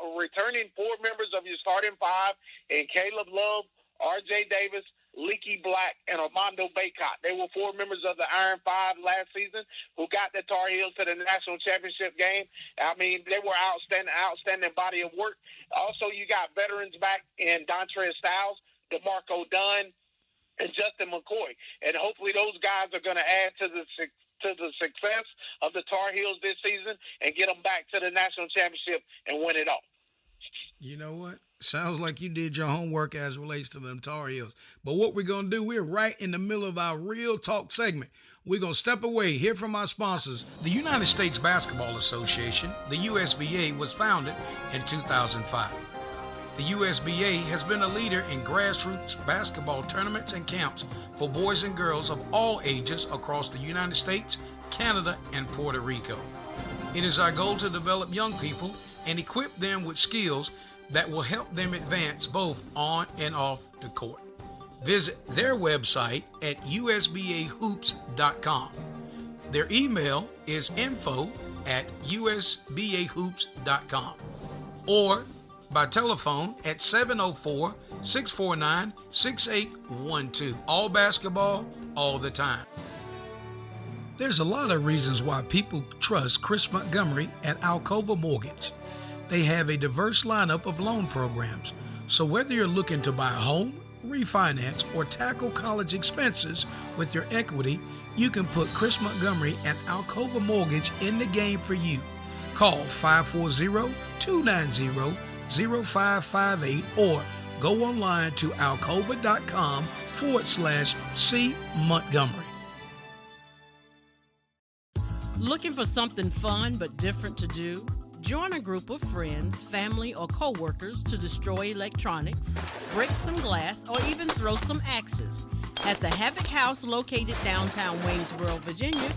Speaker 5: members of your starting 5 and Caleb Love, R.J. Davis, Leaky Black, and Armando Baycott. They were 4 members of the Iron 5 last season who got the Tar Heels to the national championship game. I mean, they were outstanding body of work. Also, you got veterans back in Dontre Styles, DeMarco Dunn, and Justin McCoy. And hopefully those guys are going to add to the success of the Tar Heels this season and get them back to the national championship and win it all.
Speaker 2: You know what? Sounds like you did your homework as relates to them Tar Heels. But what we're going to do, we're right in the middle of our Real Talk segment. We're going to step away, hear from our sponsors. The United States Basketball Association, the USBA, was founded in 2005. The USBA has been a leader in grassroots basketball tournaments and camps for boys and girls of all ages across the United States, Canada, and Puerto Rico. It is our goal to develop young people and equip them with skills that will help them advance both on and off the court. Visit their website at usbahoops.com. Their email is info@usbahoops.com or by telephone at 704-649-6812. All basketball, all the time. There's a lot of reasons why people trust Chris Montgomery at Alcova Mortgage. They have a diverse lineup of loan programs. So whether you're looking to buy a home, refinance, or tackle college expenses with your equity, you can put Chris Montgomery at Alcova Mortgage in the game for you. Call 540-290-0558 or go online to alcova.com/C Montgomery.
Speaker 1: Looking for something fun but different to do? Join a group of friends, family, or co-workers to destroy electronics, break some glass, or even throw some axes. At the Havoc House located downtown Waynesboro, Virginia,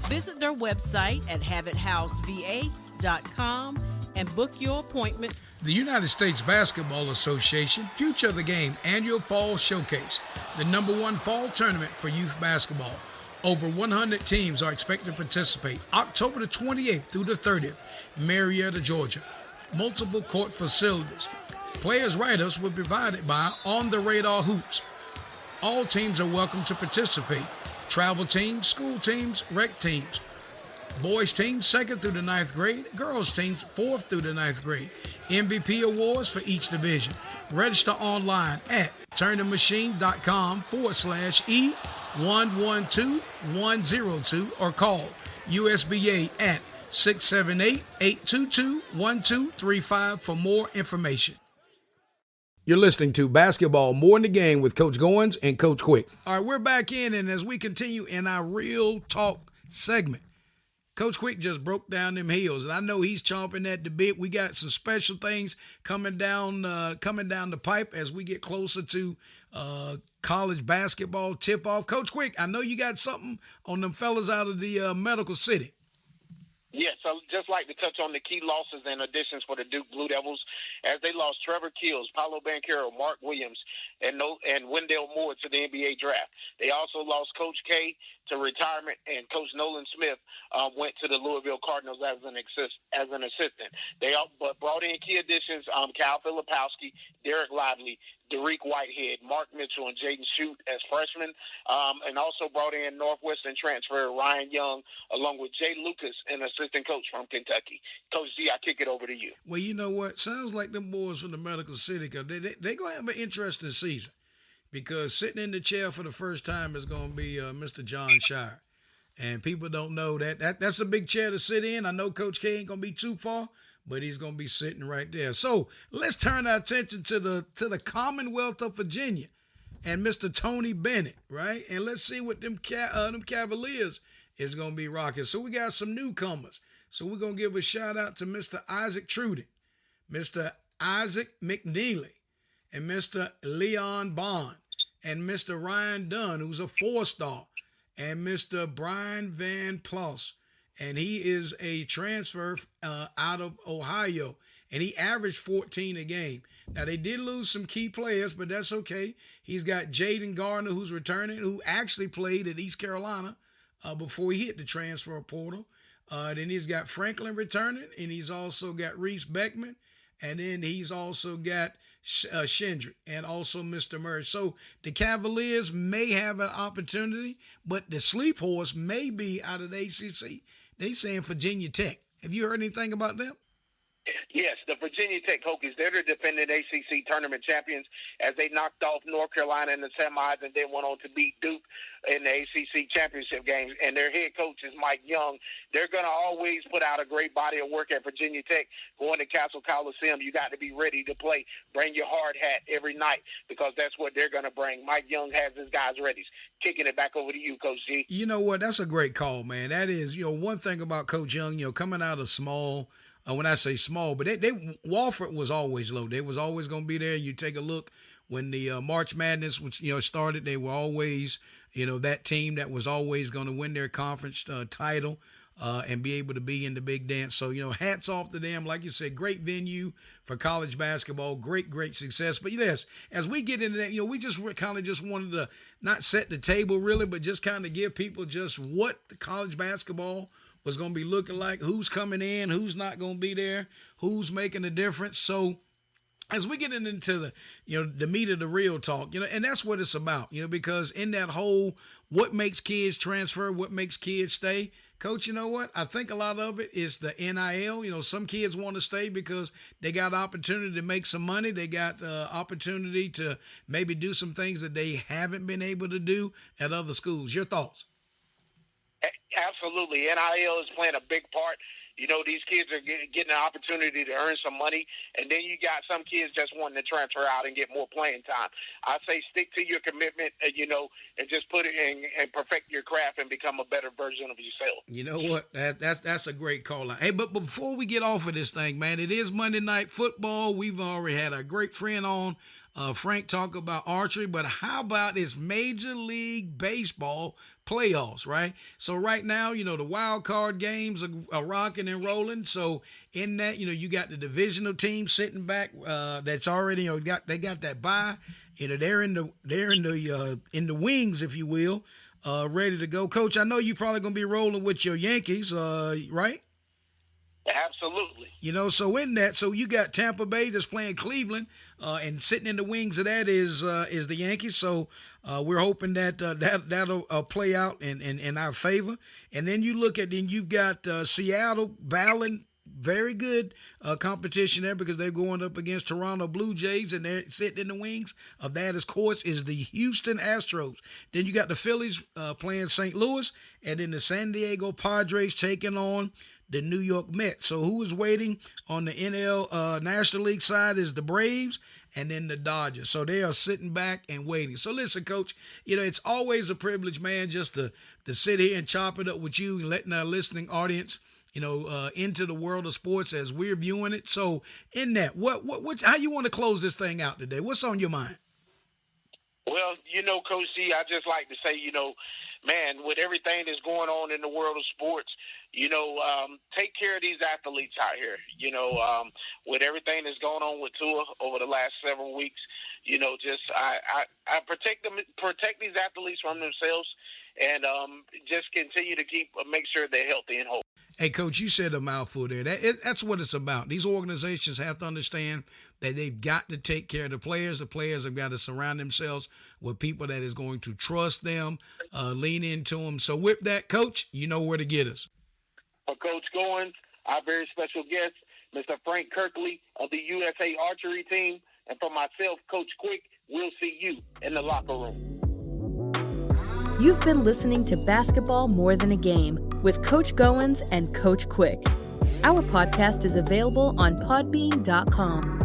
Speaker 1: visit their website at havochouseva.com and book your appointment.
Speaker 2: The United States Basketball Association Future of the Game Annual Fall Showcase, the #1 fall tournament for youth basketball. Over 100 teams are expected to participate October the 28th through the 30th, Marietta, Georgia. Multiple court facilities. Players' write-ups will be provided by On the Radar Hoops. All teams are welcome to participate. Travel teams, school teams, rec teams. Boys teams 2nd through the 9th grade. Girls teams 4th through the 9th grade. MVP awards for each division. Register online at turnermachine.com/E112102 or call USBA at 678-822-1235 for more information. You're listening to Basketball More in the Game with Coach Goins and Coach Quick. All right, we're back in, and as we continue in our Real Talk segment, Coach Quick just broke down them heels, and I know he's chomping at the bit. We got some special things coming down the pipe as we get closer to college basketball tip-off. Coach Quick, I know you got something on them fellas out of the Medical City.
Speaker 5: Yes, I'd just like to touch on the key losses and additions for the Duke Blue Devils as they lost Trevor Keels, Paolo Banchero, Mark Williams, and Wendell Moore to the NBA draft. They also lost Coach K to retirement, and Coach Nolan Smith went to the Louisville Cardinals as an assistant. They but brought in key additions, Cal Filipowski, Derek Lively, Derek Whitehead, Mark Mitchell, and Jaden Shute as freshmen, and also brought in Northwestern transfer Ryan Young, along with Jay Lucas, an assistant coach from Kentucky. Coach G, I kick it over to you.
Speaker 2: Well, you know what? Sounds like them boys from the Medical City, because they're going to have an interesting season, because sitting in the chair for the first time is going to be Mr. John Shire. And people don't know that's a big chair to sit in. I know Coach K ain't going to be too far, but he's going to be sitting right there. So let's turn our attention to the Commonwealth of Virginia and Mr. Tony Bennett, right? And let's see what them Cavaliers is going to be rocking. So we got some newcomers. So we're going to give a shout-out to Mr. Isaac Truding, Mr. Isaac McNeely, and Mr. Leon Bond, and Mr. Ryan Dunn, who's a 4-star, and Mr. Brian Van Ploss. And he is a transfer out of Ohio, and he averaged 14 a game. Now, they did lose some key players, but that's okay. He's got Jaden Gardner, who's returning, who actually played at East Carolina before he hit the transfer portal. Then he's got Franklin returning, and he's also got Reese Beckman, and then he's also got Shendrick, and also Mr. Murray. So the Cavaliers may have an opportunity, but the sleep horse may be out of the ACC. They saying Virginia Tech. Have you heard anything about them?
Speaker 5: Yes, the Virginia Tech Hokies, they're the defending ACC tournament champions as they knocked off North Carolina in the semis and then went on to beat Duke in the ACC championship games. And their head coach is Mike Young. They're going to always put out a great body of work at Virginia Tech. Going to Castle Coliseum, you got to be ready to play. Bring your hard hat every night because that's what they're going to bring. Mike Young has his guys ready. Kicking it back over to you, Coach G.
Speaker 2: You know what? That's a great call, man. That is, one thing about Coach Young, coming out of small – when I say small, but Wofford was always low. They was always going to be there. You take a look when the March Madness, which started, they were always, that team that was always going to win their conference title. and be able to be in the big dance. So, hats off to them. Like you said, great venue for college basketball, great success. But yes, as we get into that, we just kind of just wanted to not set the table really, but just kind of give people just what college basketball was going to be looking like, who's coming in, who's not going to be there, who's making a difference. So as we get into the, the meat of the real talk, and that's what it's about, because in that whole what makes kids transfer, what makes kids stay, Coach, you know what? I think a lot of it is the NIL. Some kids want to stay because they got opportunity to make some money. They got opportunity to maybe do some things that they haven't been able to do at other schools. Your thoughts?
Speaker 5: Absolutely. NIL is playing a big part. These kids are getting an opportunity to earn some money, and then you got some kids just wanting to transfer out and get more playing time. I say stick to your commitment, and just put it in and perfect your craft and become a better version of yourself.
Speaker 2: You know what? That's a great call out. Hey, but before we get off of this thing, man, it is Monday Night Football. We've already had a great friend on, Frank, talk about archery, but how about this Major League Baseball playoffs, right? So right now, the wild card games are rocking and rolling. So in that, you got the divisional team sitting back that's already, they got that bye. They're in the wings, if you will, ready to go. Coach, I know you're probably gonna be rolling with your Yankees, right?
Speaker 5: Absolutely.
Speaker 2: So in that, so you got Tampa Bay that's playing Cleveland, and sitting in the wings of that is the Yankees. So we're hoping that that'll play out in our favor. And then you look at, you've got Seattle battling very good competition there because they're going up against Toronto Blue Jays, and they're sitting in the wings of that, of course, is the Houston Astros. Then you got the Phillies playing St. Louis, and then the San Diego Padres taking on the New York Mets. So who is waiting on the NL National League side is the Braves and then the Dodgers. So they are sitting back and waiting. So listen, Coach, it's always a privilege, man, just to sit here and chop it up with you and letting our listening audience, into the world of sports as we're viewing it. So in that, what how you want to close this thing out today? What's on your mind?
Speaker 5: Well, Coach C, I just like to say, man, with everything that's going on in the world of sports, take care of these athletes out here. With everything that's going on with Tua over the last several weeks, I protect these athletes from themselves, and just continue to make sure they're healthy and whole.
Speaker 2: Hey, Coach, you said a mouthful there. That's what it's about. These organizations have to understand that they've got to take care of the players. The players have got to surround themselves with people that is going to trust them, lean into them. So with that, Coach, you know where to get us.
Speaker 5: For Coach Goins, our very special guest, Mr. Frank Kirtley of the USA Archery team, and for myself, Coach Quick, we'll see you in the locker room.
Speaker 6: You've been listening to Basketball More Than a Game with Coach Goins and Coach Quick. Our podcast is available on podbean.com.